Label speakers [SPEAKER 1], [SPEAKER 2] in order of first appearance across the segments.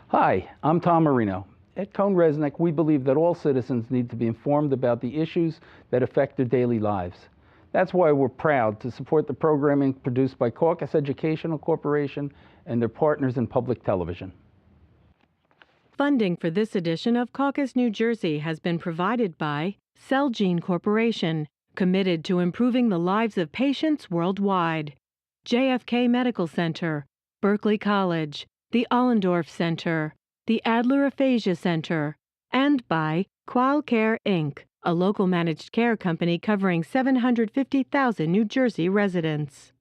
[SPEAKER 1] Hi, I'm Tom Marino. At Cone Resnick, we believe that all citizens need to be informed about the issues that affect their daily lives. That's why we're proud to support the programming produced by Caucus Educational Corporation and their partners in public television.
[SPEAKER 2] Funding for this edition of Caucus, New Jersey has been provided by Celgene Corporation, committed to improving the lives of patients worldwide, JFK Medical Center, Berkeley College, the Allendorf Center, the Adler Aphasia Center, and by QualCare Inc., a local managed care company covering 750,000 New Jersey residents.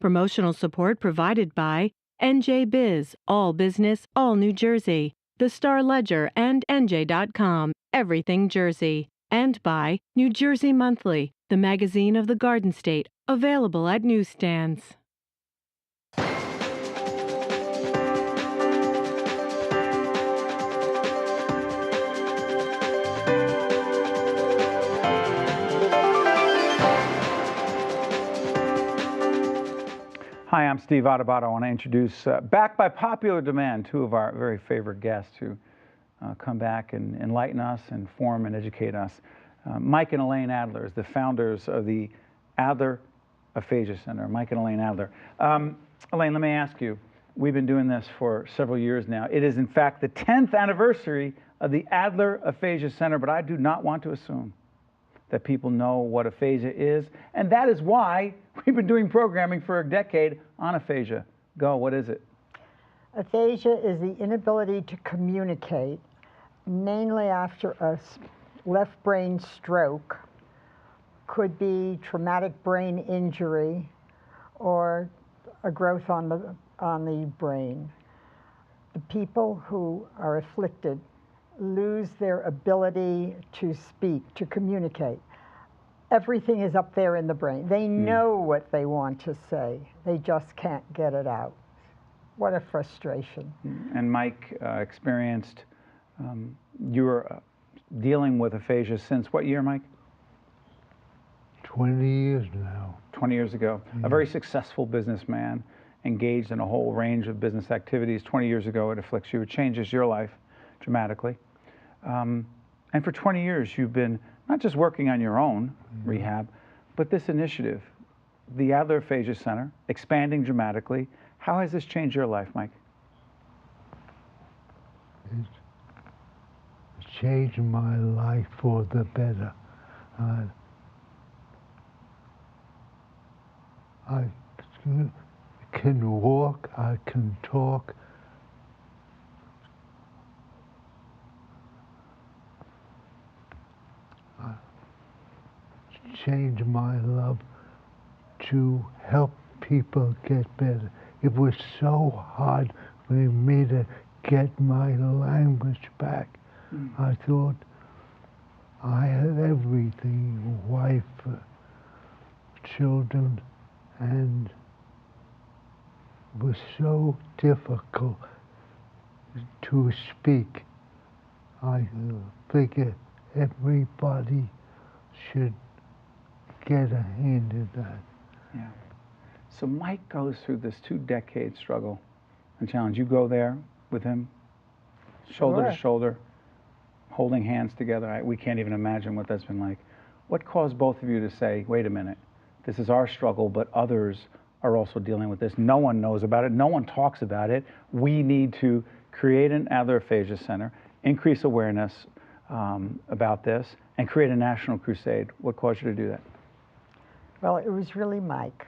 [SPEAKER 2] Promotional support provided by NJ Biz, All Business, All New Jersey, The Star Ledger, and NJ.com, Everything Jersey, and by New Jersey Monthly, the magazine of the Garden State, available at newsstands.
[SPEAKER 3] Hi, I'm Steve Adubato. I want to introduce, back by popular demand, two of our very favorite guests who come back and enlighten us, inform, and educate us. Mike and Elaine Adler, the founders of the Adler Aphasia Center. Mike and Elaine Adler. Elaine, let me ask you, we've been doing this for several years now. It is, in fact, the 10th anniversary of the Adler Aphasia Center, but I do not want to assume that people know what aphasia is, and that is why we've been doing programming for a decade on aphasia. Go, what is it?
[SPEAKER 4] Aphasia is the inability to communicate, mainly after a left brain stroke, could be traumatic brain injury, or a growth on the brain. The people who are afflicted lose their ability to speak, to communicate. Everything is up there in the brain. They know what they want to say. They just can't get it out. What a frustration.
[SPEAKER 3] And Mike experienced, you were dealing with aphasia since what year, Mike?
[SPEAKER 5] 20 years now.
[SPEAKER 3] 20 years ago. A very successful businessman, engaged in a whole range of business activities. 20 years ago, it afflicts you. It changes your life dramatically. And for 20 years, you've been not just working on your own rehab, but this initiative, the Adler Aphasia Center, expanding dramatically. How has this changed your life, Mike?
[SPEAKER 5] It's changed my life for the better. I can walk, I can talk. Change my love to help people get better. It was so hard for me to get my language back. I thought I had everything, wife, children, and it was so difficult to speak. I figured everybody should get a hand in that.
[SPEAKER 3] Yeah. So Mike goes through this 2-decade struggle and challenge. You go there with him, shoulder to shoulder, holding hands together. We can't even imagine what that's been like. What caused both of you to say, wait a minute, this is our struggle, but others are also dealing with this. No one knows about it. No one talks about it. We need to create an Adler Aphasia Center, increase awareness about this, and create a national crusade. What caused you to do that?
[SPEAKER 4] Well, it was really Mike.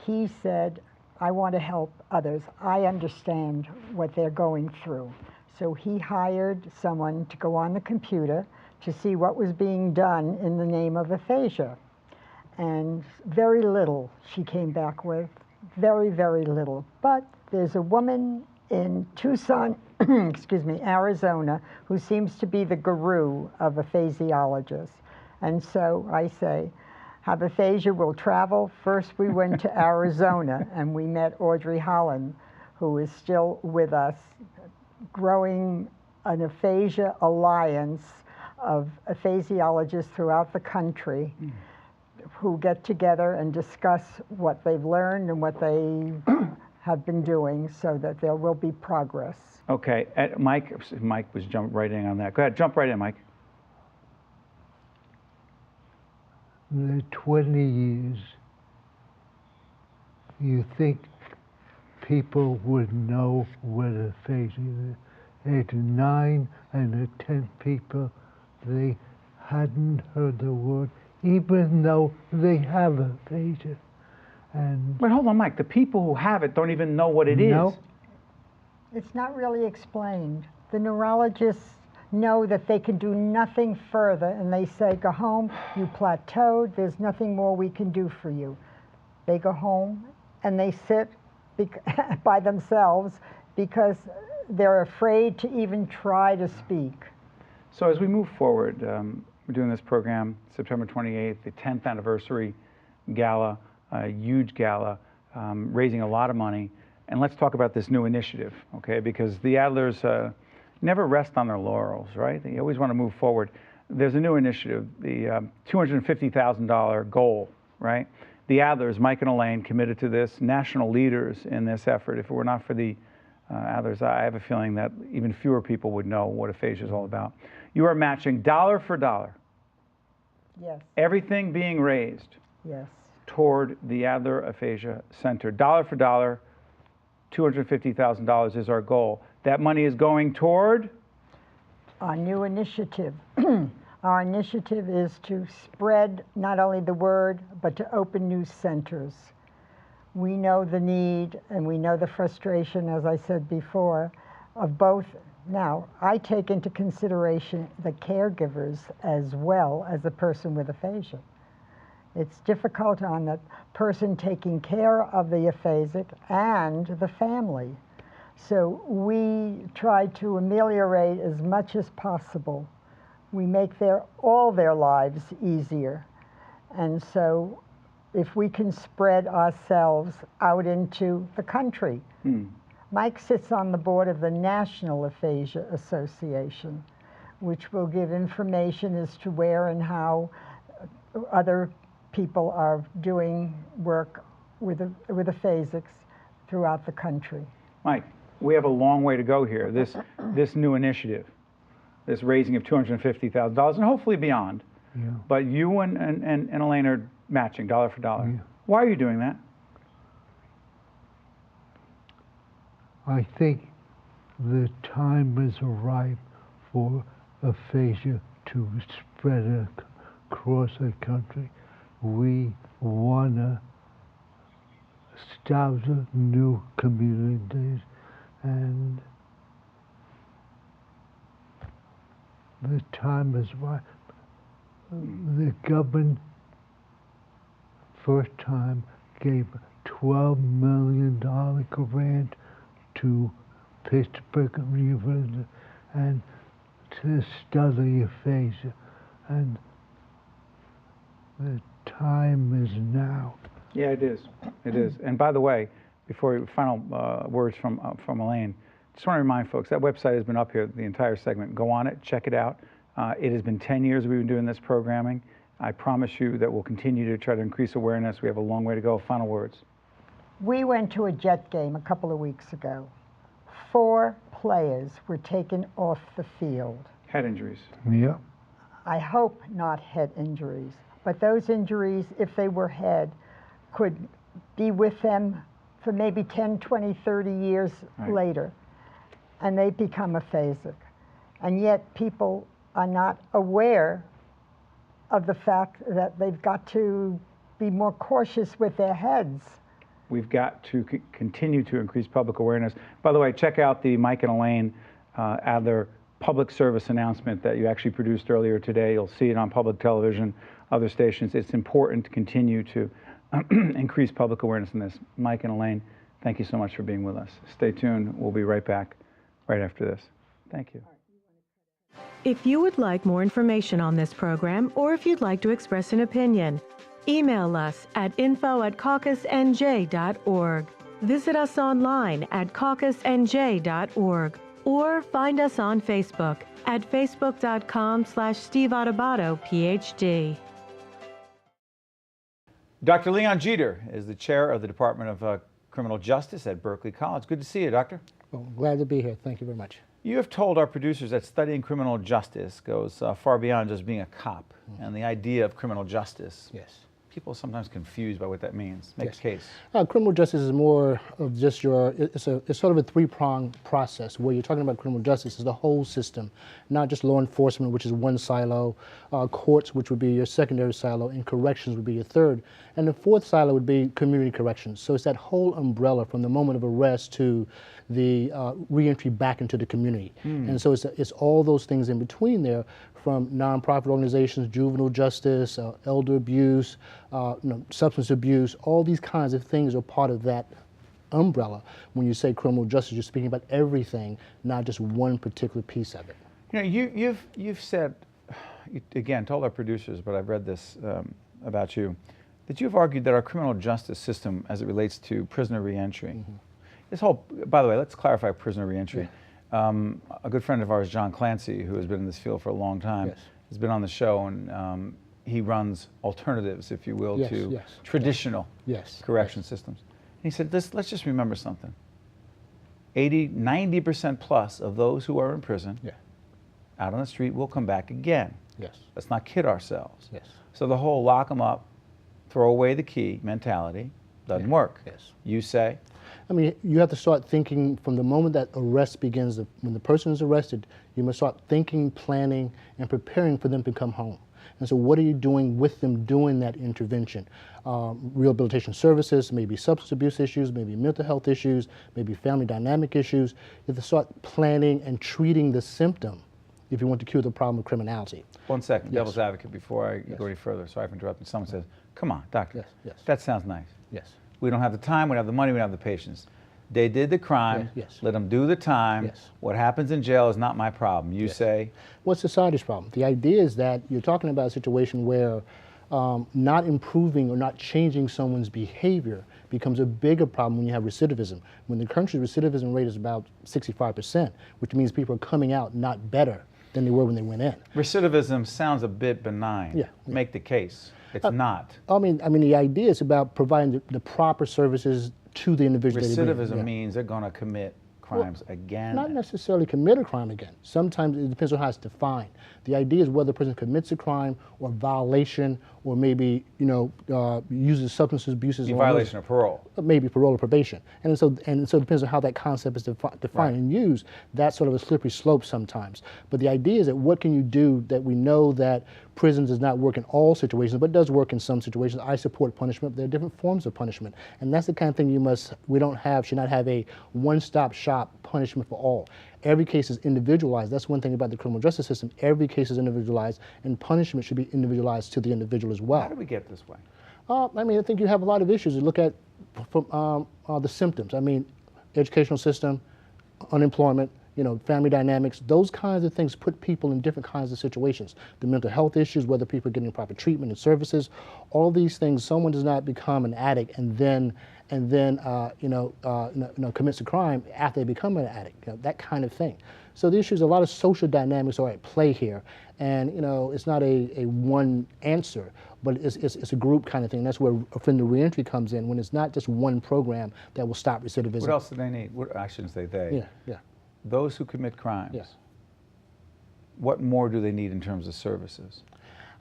[SPEAKER 4] He said, I want to help others. I understand what they're going through. So he hired someone to go on the computer to see what was being done in the name of aphasia. And very little she came back with, very, very little. But there's a woman in Tucson, excuse me, Arizona, who seems to be the guru of aphasiologists. And so I say, have aphasia, we'll travel. First we went to Arizona and we met Audrey Holland, who is still with us, growing an aphasia alliance of aphasiologists throughout the country who get together and discuss what they've learned and what they have been doing so that there will be progress.
[SPEAKER 3] Okay, Mike was jumping right in on that. Go ahead, jump right in, Mike.
[SPEAKER 5] The 20 years, you think people would know what aphasia is. At 9 and the 10 people, they hadn't heard the word, even though they have aphasia. And
[SPEAKER 3] But hold on, Mike. The people who have it don't even know what it
[SPEAKER 5] No.
[SPEAKER 3] is.
[SPEAKER 4] It's not really explained. The neurologists know that they can do nothing further, and they say, go home, you plateaued, there's nothing more we can do for you. They go home and they sit by themselves because they're afraid to even try to speak.
[SPEAKER 3] So as we move forward, we're doing this program September 28th, the 10th anniversary gala, a huge gala, raising a lot of money. And let's talk about this new initiative, okay? Because the Adlers never rest on their laurels, right? They always want to move forward. There's a new initiative, the $250,000 goal, right? The Adlers, Mike and Elaine, committed to this, national leaders in this effort. If it were not for the Adlers, I have a feeling that even fewer people would know what aphasia is all about. You are matching dollar for dollar.
[SPEAKER 4] Yes.
[SPEAKER 3] Everything being raised
[SPEAKER 4] Yes.
[SPEAKER 3] toward the Adler Aphasia Center. Dollar for dollar, $250,000 is our goal. That money is going toward?
[SPEAKER 4] Our new initiative. Our initiative is to spread not only the word, but to open new centers. We know the need and we know the frustration, as I said before, of both. Now, I take into consideration the caregivers as well as the person with aphasia. It's difficult on the person taking care of the aphasic and the family. So we try to ameliorate as much as possible. We make all their lives easier. And so if we can spread ourselves out into the country. Mike sits on the board of the National Aphasia Association, which will give information as to where and how other people are doing work with aphasics throughout the country.
[SPEAKER 3] Mike, we have a long way to go here. This new initiative, this raising of $250,000 and hopefully beyond.
[SPEAKER 5] Yeah.
[SPEAKER 3] But you and Elaine are matching dollar for dollar.
[SPEAKER 5] Yeah.
[SPEAKER 3] Why are you doing that?
[SPEAKER 5] I think the time is ripe for aphasia to spread across the country. We want to establish new communities, and the time is right. The government first time gave $12 million grant to Pittsburgh University and to study aphasia, and the time is now.
[SPEAKER 3] Yeah, it is. It is. And by the way, before final words from Elaine, just want to remind folks that website has been up here the entire segment. Go on it, check it out. It has been 10 years we've been doing this programming. I promise you that we'll continue to try to increase awareness. We have a long way to go. Final words.
[SPEAKER 4] We went to a Jet game a couple of weeks ago. 4 players were taken off the field.
[SPEAKER 3] Head injuries.
[SPEAKER 5] Yeah.
[SPEAKER 4] I hope not head injuries, but those injuries, if they were head, could be with them for maybe 10, 20, 30 years later, and they become aphasic. And yet people are not aware of the fact that they've got to be more cautious with their heads.
[SPEAKER 3] We've got to continue to increase public awareness. By the way, check out the Mike and Elaine Adler public service announcement that you actually produced earlier today. You'll see it on public television, other stations. It's important to continue to increase public awareness in this. Mike and Elaine, thank you so much for being with us. Stay tuned. We'll be right back right after this. Thank you.
[SPEAKER 2] If you would like more information on this program, or if you'd like to express an opinion, email us at info@caucusnj.org. Visit us online at caucusnj.org, or find us on Facebook at facebook.com/Steve Adubato, PhD.
[SPEAKER 3] Dr. Leon Jeter is the chair of the Department of Criminal Justice at Berkeley College. Good to see you, Doctor.
[SPEAKER 6] Well, glad to be here. Thank you very much.
[SPEAKER 3] You have told our producers that studying criminal justice goes far beyond just being a cop and the idea of criminal justice.
[SPEAKER 6] Yes.
[SPEAKER 3] People are sometimes confused by what that means. Make
[SPEAKER 6] Yes.
[SPEAKER 3] the case.
[SPEAKER 6] Criminal justice is more of just it's sort of a three-pronged process where you're talking about criminal justice is the whole system, not just law enforcement, which is one silo, courts, which would be your secondary silo, and corrections would be your third. And the fourth silo would be community corrections. So it's that whole umbrella from the moment of arrest to the reentry back into the community. And so it's all those things in between there, from nonprofit organizations, juvenile justice, elder abuse, substance abuse, all these kinds of things are part of that umbrella. When you say criminal justice, you're speaking about everything, not just one particular piece of it.
[SPEAKER 3] You know, you've said, again, told our producers, but I've read this about you, that you've argued that our criminal justice system, as it relates to prisoner reentry, this whole, by the way, let's clarify prisoner reentry. A good friend of ours, John Clancy, who has been in this field for a long time, has been on the show, and he runs alternatives, if you will, to traditional correction systems. And he said, let's just remember something. 90% plus of those who are in prison out on the street will come back again. Let's not kid ourselves. So the whole lock them up, throw away the key mentality doesn't work. You say?
[SPEAKER 6] I mean, you have to start thinking from the moment that arrest begins. When the person is arrested, you must start thinking, planning, and preparing for them to come home. And so what are you doing with them during that intervention? Rehabilitation services, maybe substance abuse issues, maybe mental health issues, maybe family dynamic issues. You have to start planning and treating the symptom if you want to cure the problem of criminality.
[SPEAKER 3] 1 second, devil's advocate, before I go any further. Sorry for interrupting. Someone says, come on, doctor, that sounds nice. We don't have the time, we don't have the money, we don't have the patience. They did the crime, let them do the time. What happens in jail is not my problem. You say?
[SPEAKER 6] What's society's problem? The idea is that you're talking about a situation where not improving or not changing someone's behavior becomes a bigger problem when you have recidivism. When the country's recidivism rate is about 65%, which means people are coming out not better than they were when they went in.
[SPEAKER 3] Recidivism sounds a bit benign. Make the case. It's not.
[SPEAKER 6] I mean, the idea is about providing the proper services to the individual.
[SPEAKER 3] Recidivism means they're going to commit crimes again.
[SPEAKER 6] Not necessarily commit a crime again. Sometimes it depends on how it's defined. The idea is whether a person commits a crime or violation, or maybe uses substance abuse as a
[SPEAKER 3] violation of parole.
[SPEAKER 6] Maybe parole or probation. And so it depends on how that concept is defined and used. That's sort of a slippery slope sometimes. But the idea is that what can you do that we know that prison does not work in all situations, but does work in some situations. I support punishment. There are different forms of punishment. And that's the kind of thing should not have a one-stop shop punishment for all. Every case is individualized. That's one thing about the criminal justice system. Every case is individualized, and punishment should be individualized to the individual as well.
[SPEAKER 3] How do we get this way?
[SPEAKER 6] I mean, I think you have a lot of issues. You look at the symptoms. I mean, educational system, unemployment, family dynamics, those kinds of things put people in different kinds of situations. The mental health issues, whether people are getting proper treatment and services, all these things, someone does not become an addict and then commits a crime after they become an addict, that kind of thing. So the issue is a lot of social dynamics are at play here, and it's not a one answer, but it's a group kind of thing. That's where offender reentry comes in, when it's not just one program that will stop recidivism.
[SPEAKER 3] What else do they need? I shouldn't say they. Those who commit crimes. What more do they need in terms of services?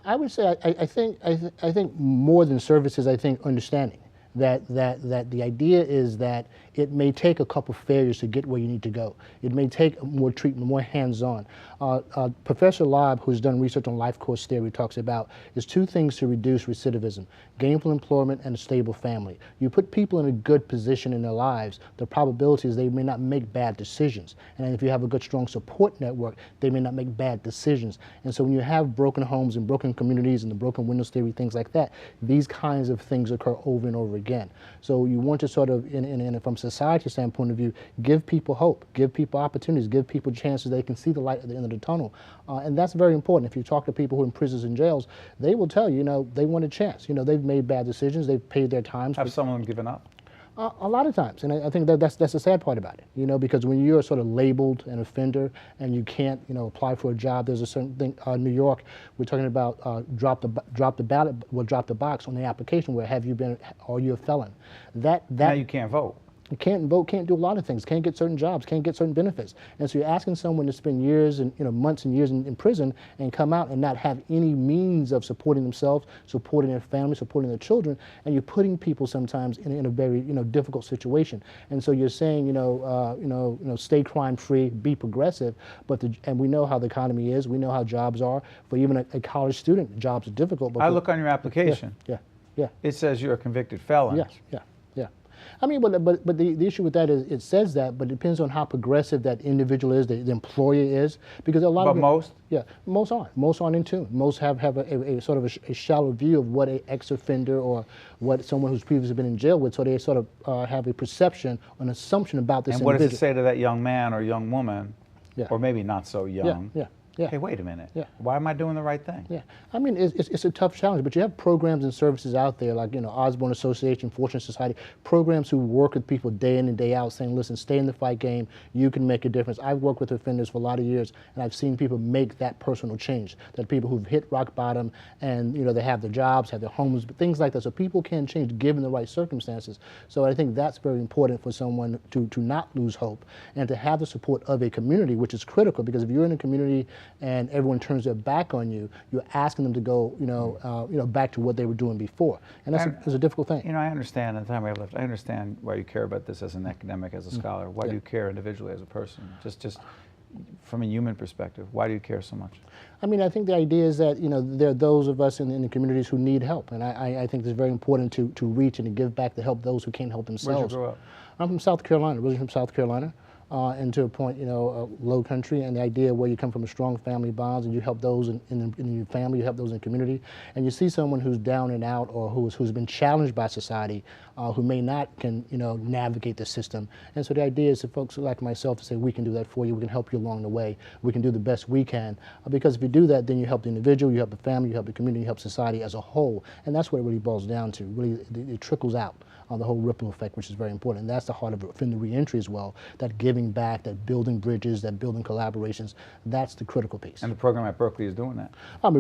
[SPEAKER 6] I would say I think more than services. I think understanding. That the idea is that it may take a couple failures to get where you need to go. It may take more treatment, more hands-on. Professor Lobb, who's done research on life course theory, talks about is two things to reduce recidivism: gainful employment and a stable family. You put people in a good position in their lives, the probability is they may not make bad decisions. And if you have a good, strong support network, they may not make bad decisions. And so when you have broken homes and broken communities and the broken windows theory, things like that, these kinds of things occur over and over again. So you want to sort of, from a society standpoint of view, give people hope, give people opportunities, give people chances they can see the light at the end of the tunnel. And that's very important. If you talk to people who are in prisons and jails, they will tell you, they want a chance. They've made bad decisions, they've paid their times.
[SPEAKER 3] Have some of them given up?
[SPEAKER 6] A lot of times, and I think that's the sad part about it, you know, because when you're sort of labeled an offender and you can't, you know, apply for a job, there's a certain thing. New York, we're talking about drop the box on the application where have you been, are you a felon? That
[SPEAKER 3] now you can't vote.
[SPEAKER 6] You can't vote, can't do a lot of things, can't get certain jobs, can't get certain benefits. And so you're asking someone to spend years and, you know, months and years in prison and come out and not have any means of supporting themselves, supporting their family, supporting their children, and you're putting people sometimes in a very, you know, difficult situation. And so you're saying, stay crime free, be progressive, and we know how the economy is, we know how jobs are. For even a college student, jobs are difficult. But
[SPEAKER 3] I look on your application.
[SPEAKER 6] Yeah.
[SPEAKER 3] It says you're a convicted felon.
[SPEAKER 6] Yeah. I mean, but the issue with that is it says that, but it depends on how progressive that individual is, the employer is, because a lot of
[SPEAKER 3] most?
[SPEAKER 6] Yeah, most aren't in tune. Most have a sort of a shallow view of what an ex-offender or what someone who's previously been in jail would, so they sort of have a perception, an assumption about this individual.
[SPEAKER 3] And what does it say to that young man or young woman, or maybe not so young?
[SPEAKER 6] Yeah.
[SPEAKER 3] Hey, wait a minute.
[SPEAKER 6] Yeah.
[SPEAKER 3] Why am I doing the right thing?
[SPEAKER 6] Yeah. I mean, it's a tough challenge, but you have programs and services out there like, you know, Osborne Association, Fortune Society, programs who work with people day in and day out saying, listen, stay in the fight game, you can make a difference. I've worked with offenders for a lot of years, and I've seen people make that personal change, that people who've hit rock bottom and, you know, they have their jobs, have their homes, things like that. So people can change given the right circumstances. So I think that's very important for someone to not lose hope and to have the support of a community, which is critical, because if you're in a community and everyone turns their back on you, you're asking them to go, back to what they were doing before, and that's a difficult thing.
[SPEAKER 3] You know, I understand. In the time we have left, I understand why you care about this as an academic, as a scholar. Why do you care individually as a person? Just from a human perspective, why do you care so much?
[SPEAKER 6] I mean, I think the idea is that, you know, there are those of us in the communities who need help, and I think it's very important to reach and to give back to help those who can't help themselves.
[SPEAKER 3] Where'd you grow up?
[SPEAKER 6] I'm from South Carolina, originally from South Carolina. And to a point, you know, low country, and the idea where you come from a strong family bonds and you help those in your family, you help those in the community, and you see someone who's down and out or who's been challenged by society, who may not navigate the system. And so the idea is for folks like myself to say, we can do that for you, we can help you along the way, we can do the best we can, because if you do that, then you help the individual, you help the family, you help the community, you help society as a whole, and that's what it really boils down to. Really, it trickles out on the whole ripple effect, which is very important. And that's the heart of offender reentry as well, that giving back, that building bridges, that building collaborations, that's the critical piece.
[SPEAKER 3] And the program at Berkeley is doing that.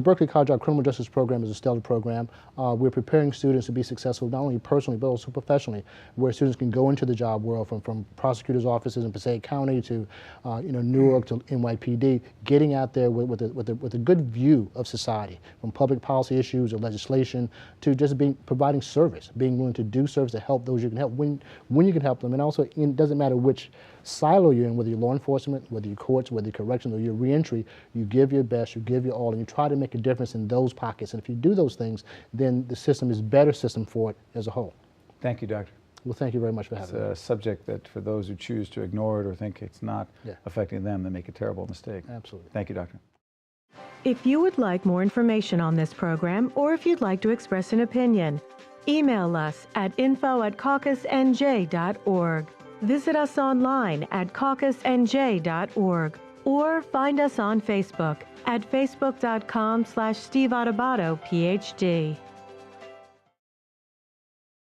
[SPEAKER 6] Berkeley College, our criminal justice program is a stellar program. We're preparing students to be successful, not only personally, but also professionally, where students can go into the job world from prosecutors' offices in Passaic County to Newark to NYPD, getting out there with a good view of society, from public policy issues or legislation to just providing service, being willing to do service to help those you can help when you can help them. And also, it doesn't matter which silo you're in, whether you're law enforcement, whether you're courts, whether you're corrections, or you're reentry, you give your best, you give your all, and you try to make a difference in those pockets. And if you do those things, then the system is a better system for it as a whole.
[SPEAKER 3] Thank you, Doctor.
[SPEAKER 6] Well, thank you very much for having me.
[SPEAKER 3] It's a subject that for those who choose to ignore it or think it's not affecting them, they make a terrible mistake.
[SPEAKER 6] Absolutely.
[SPEAKER 3] Thank you, Doctor.
[SPEAKER 2] If you would like more information on this program, or if you'd like to express an opinion, email us at info@caucusnj.org. Visit us online at caucusnj.org, or find us on Facebook at facebook.com/Steve Adubato, PhD.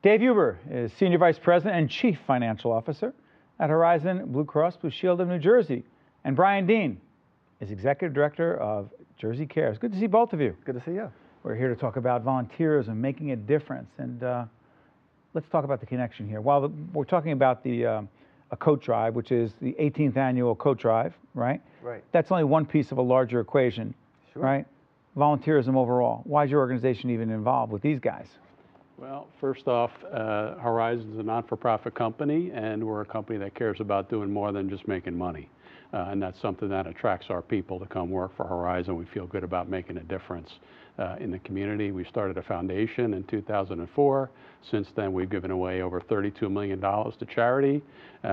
[SPEAKER 3] Dave Huber is Senior Vice President and Chief Financial Officer at Horizon Blue Cross Blue Shield of New Jersey. And Brian Dean is Executive Director of Jersey Cares. Good to see both of you.
[SPEAKER 7] Good to see you.
[SPEAKER 3] We're here to talk about volunteerism, making a difference. And let's talk about the connection here. While we're talking about a coat drive, which is the 18th annual coat drive, right?
[SPEAKER 7] Right.
[SPEAKER 3] That's only one piece of a larger equation, right? Volunteerism overall. Why is your organization even involved with these guys?
[SPEAKER 8] Well, first off, Horizon is a not-for-profit company, and we're a company that cares about doing more than just making money. And that's something that attracts our people to come work for Horizon. We feel good about making a difference in the community. We started a foundation in 2004. Since then, we've given away over $32 million to charity.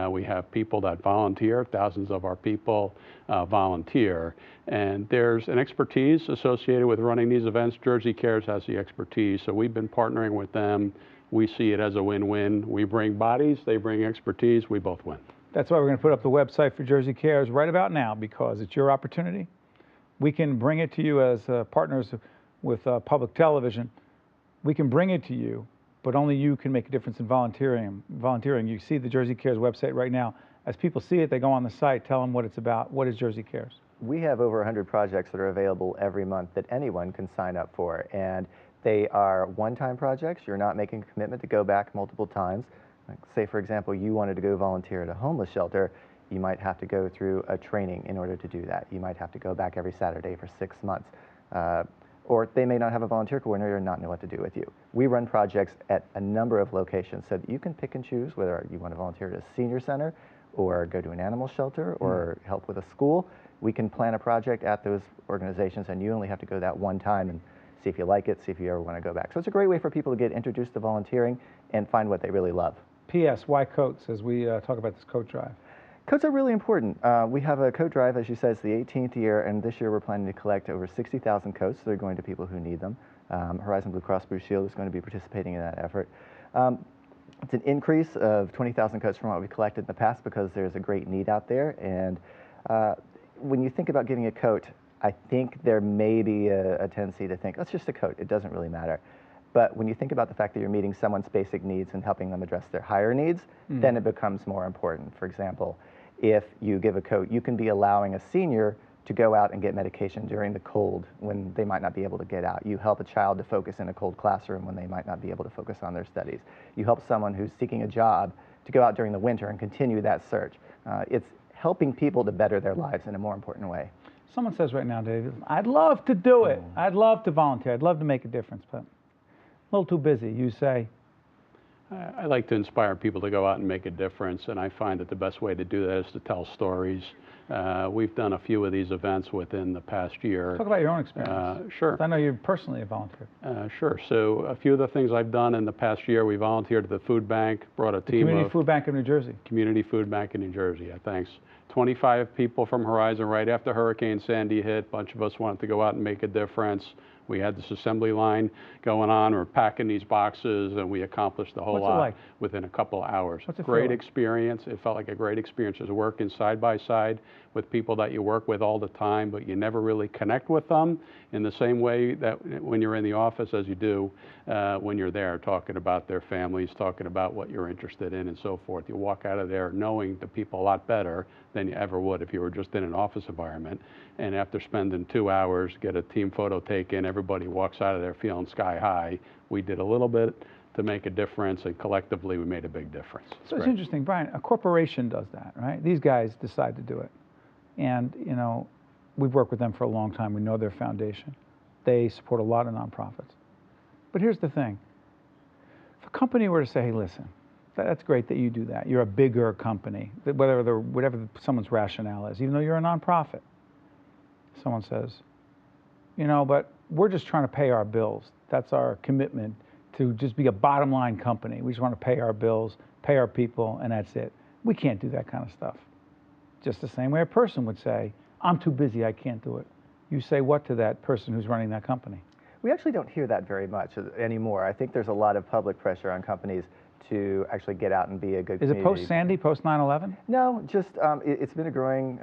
[SPEAKER 8] We have people that volunteer. Thousands of our people volunteer. And there's an expertise associated with running these events. Jersey Cares has the expertise, so we've been partnering with them. We see it as a win-win. We bring bodies, they bring expertise, we both win.
[SPEAKER 3] That's why we're going to put up the website for Jersey Cares right about now, because it's your opportunity. We can bring it to you as partners with public television. We can bring it to you but only you can make a difference in volunteering. You see the Jersey Cares website right now. As people see it, they go on the site, tell them what it's about. What is Jersey Cares?
[SPEAKER 7] We have over 100 projects that are available every month that anyone can sign up for. And they are one-time projects. You're not making a commitment to go back multiple times. Like, say, for example, you wanted to go volunteer at a homeless shelter. You might have to go through a training in order to do that. You might have to go back every Saturday for 6 months. Or they may not have a volunteer coordinator and not know what to do with you. We run projects at a number of locations so that you can pick and choose whether you want to volunteer at a senior center or go to an animal shelter or help with a school. We can plan a project at those organizations, and you only have to go that one time and see if you like it, see if you ever want to go back. So it's a great way for people to get introduced to volunteering and find what they really love.
[SPEAKER 3] P.S. Why coats as we talk about this coat drive?
[SPEAKER 7] Coats are really important. We have a coat drive, as you said, it's the 18th year, and this year we're planning to collect over 60,000 coats. They're going to people who need them. Horizon Blue Cross Blue Shield is going to be participating in that effort. It's an increase of 20,000 coats from what we collected in the past because there's a great need out there. And when you think about getting a coat, I think there may be a tendency to think, oh, it's just a coat, it doesn't really matter. But when you think about the fact that you're meeting someone's basic needs and helping them address their higher needs, then it becomes more important. For example, if you give a coat, you can be allowing a senior to go out and get medication during the cold when they might not be able to get out. You help a child to focus in a cold classroom when they might not be able to focus on their studies. You help someone who's seeking a job to go out during the winter and continue that search. It's helping people to better their lives in a more important way.
[SPEAKER 3] Someone says right now, Dave, I'd love to do it. I'd love to volunteer. I'd love to make a difference, but a little too busy. You say?
[SPEAKER 8] I like to inspire people to go out and make a difference, and I find that the best way to do that is to tell stories. We've done a few of these events within the past year.
[SPEAKER 3] Talk about your own experience.
[SPEAKER 8] Sure.
[SPEAKER 3] I know you're personally a volunteer.
[SPEAKER 8] Sure. So a few of the things I've done in the past year, we volunteered at the food bank, brought a team of...
[SPEAKER 3] Community Food Bank of New Jersey.
[SPEAKER 8] Community Food Bank in New Jersey, yeah, thanks. 25 people from Horizon right after Hurricane Sandy hit. A bunch of us wanted to go out and make a difference. We had this assembly line going on. We're packing these boxes, and we accomplished a whole lot within a couple of hours.
[SPEAKER 3] What's it
[SPEAKER 8] great
[SPEAKER 3] feel like?
[SPEAKER 8] Experience. It felt like a great experience, just working side by side with people that you work with all the time, but you never really connect with them in the same way that when you're in the office as you do when you're there, talking about their families, talking about what you're interested in and so forth. You walk out of there knowing the people a lot better than you ever would if you were just in an office environment. And after spending 2 hours, get a team photo taken, everybody walks out of there feeling sky high. We did a little bit to make a difference, and collectively we made a big difference.
[SPEAKER 3] So it's interesting, Brian, a corporation does that, right? These guys decide to do it. And, you know, we've worked with them for a long time. We know their foundation. They support a lot of nonprofits. But here's the thing. If a company were to say, hey, listen, that's great that you do that. You're a bigger company, whatever someone's rationale is, even though you're a nonprofit. Someone says, you know, but we're just trying to pay our bills. That's our commitment, to just be a bottom line company. We just want to pay our bills, pay our people, and that's it. We can't do that kind of stuff. Just the same way a person would say, I'm too busy, I can't do it. You say what to that person who's running that company?
[SPEAKER 7] We actually don't hear that very much anymore. I think there's a lot of public pressure on companies to actually get out and be a good community.
[SPEAKER 3] Is it post-Sandy, post-9/11?
[SPEAKER 7] No, just it's been a growing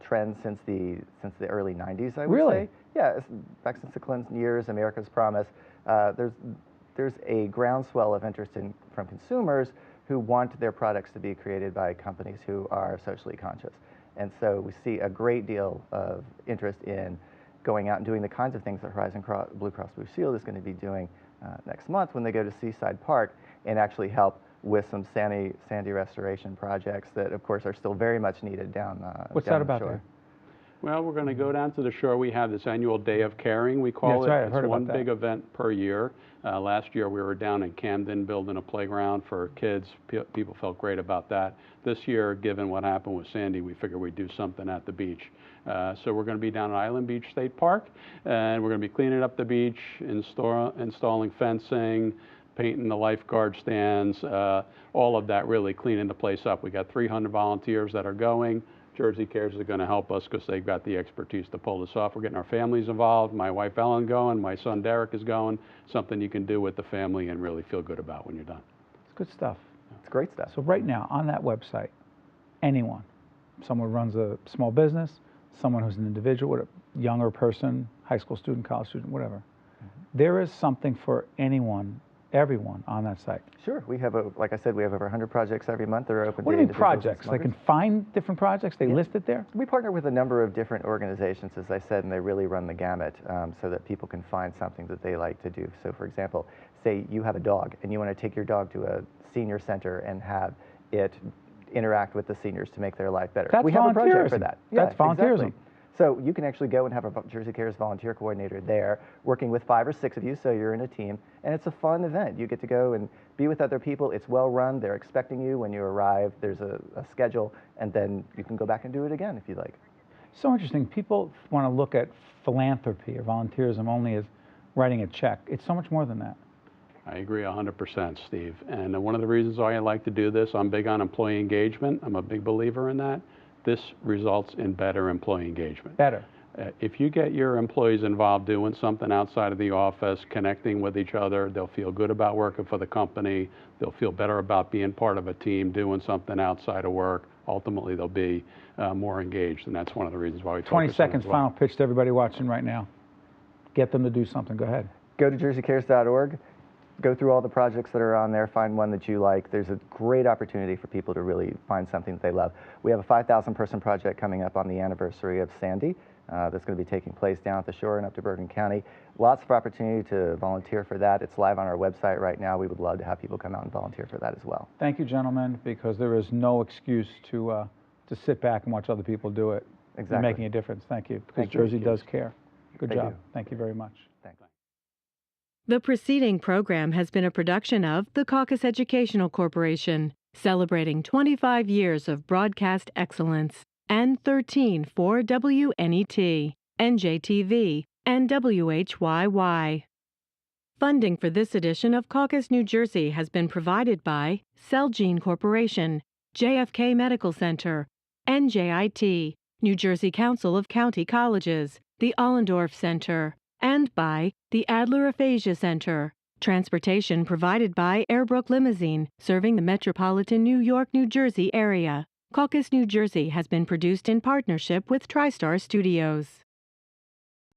[SPEAKER 7] trend since the early 90s, I would
[SPEAKER 3] really?
[SPEAKER 7] say. Yeah, back since the Clinton years, America's Promise. There's a groundswell of interest from consumers who want their products to be created by companies who are socially conscious. And so we see a great deal of interest in going out and doing the kinds of things that Horizon Blue Cross Blue Shield is going to be doing next month when they go to Seaside Park and actually help with some sandy restoration projects that, of course, are still very much needed down
[SPEAKER 3] What's
[SPEAKER 7] down
[SPEAKER 3] that about
[SPEAKER 7] the shore.
[SPEAKER 3] there?
[SPEAKER 8] Well, we're going to go down to the shore. We have this annual Day of Caring, we call it.
[SPEAKER 3] Right. I've heard
[SPEAKER 8] it's
[SPEAKER 3] about
[SPEAKER 8] one
[SPEAKER 3] that.
[SPEAKER 8] big event per year. Last year we were down in Camden building a playground for kids. People felt great about that. This year, given what happened with Sandy, we figured we'd do something at the beach. So we're going to be down at Island Beach State Park, and we're going to be cleaning up the beach, installing fencing, painting the lifeguard stands, all of that, really cleaning the place up. We got 300 volunteers that are going. Jersey Cares is going to help us because they've got the expertise to pull this off. We're getting our families involved. My wife Ellen going, my son Derek is going. Something you can do with the family and really feel good about when you're done.
[SPEAKER 3] It's good stuff.
[SPEAKER 7] It's great stuff.
[SPEAKER 3] So right now, on that website, anyone, someone who runs a small business, someone who's an individual, a younger person, high school student, college student, whatever, there is something for anyone everyone on that site?
[SPEAKER 7] Sure. We have, like I said, we have over 100 projects every month that are open
[SPEAKER 3] What
[SPEAKER 7] to
[SPEAKER 3] do you mean
[SPEAKER 7] individuals and
[SPEAKER 3] projects? They
[SPEAKER 7] smokers.
[SPEAKER 3] can find different projects? They list it there?
[SPEAKER 7] We partner with a number of different organizations, as I said, and they really run the gamut so that people can find something that they like to do. So, for example, say you have a dog and you want to take your dog to a senior center and have it interact with the seniors to make their life better.
[SPEAKER 3] That's
[SPEAKER 7] we have a project for
[SPEAKER 3] volunteerism.
[SPEAKER 7] that.
[SPEAKER 3] That's volunteerism.
[SPEAKER 7] Exactly. So you can actually go and have a Jersey Cares volunteer coordinator there working with 5 or 6 of you, so you're in a team, and it's a fun event. You get to go and be with other people. It's well run. They're expecting you when you arrive. There's a schedule, and then you can go back and do it again if you like.
[SPEAKER 3] So interesting. People want to look at philanthropy or volunteerism only as writing a check. It's so much more than that.
[SPEAKER 8] I agree 100%, Steve. And one of the reasons why I like to do this, I'm big on employee engagement. I'm a big believer in that. This results in better employee engagement.
[SPEAKER 3] Better.
[SPEAKER 8] If you get your employees involved doing something outside of the office, connecting with each other, they'll feel good about working for the company. They'll feel better about being part of a team, doing something outside of work. Ultimately, they'll be more engaged, and that's one of the reasons why we
[SPEAKER 3] 20
[SPEAKER 8] focus on it
[SPEAKER 3] seconds,
[SPEAKER 8] as well.
[SPEAKER 3] final pitch to everybody watching right now. Get them to do something. Go ahead.
[SPEAKER 7] Go to jerseycares.org. Go through all the projects that are on there, find one that you like. There's a great opportunity for people to really find something that they love. We have a 5,000 person project coming up on the anniversary of Sandy that's going to be taking place down at the shore and up to Bergen County. Lots of opportunity to volunteer for that. It's live on our website right now. We would love to have people come out and volunteer for that as well.
[SPEAKER 3] Thank you, gentlemen, because there is no excuse to sit back and watch other people do it.
[SPEAKER 7] Exactly.
[SPEAKER 3] You're making a difference. Thank you, because
[SPEAKER 7] Thank you.
[SPEAKER 3] Jersey does care. Good
[SPEAKER 7] They
[SPEAKER 3] job.
[SPEAKER 7] do.
[SPEAKER 3] Thank you very much.
[SPEAKER 7] Thanks.
[SPEAKER 2] The preceding program has been a production of the Caucus Educational Corporation, celebrating 25 years of broadcast excellence, and 13 for WNET, NJTV, and WHYY. Funding for this edition of Caucus, New Jersey has been provided by Celgene Corporation, JFK Medical Center, NJIT, New Jersey Council of County Colleges, the Allendorf Center, and by the Adler Aphasia Center. Transportation provided by Airbrook Limousine, serving the metropolitan New York, New Jersey area. Caucus, New Jersey has been produced in partnership with TriStar Studios.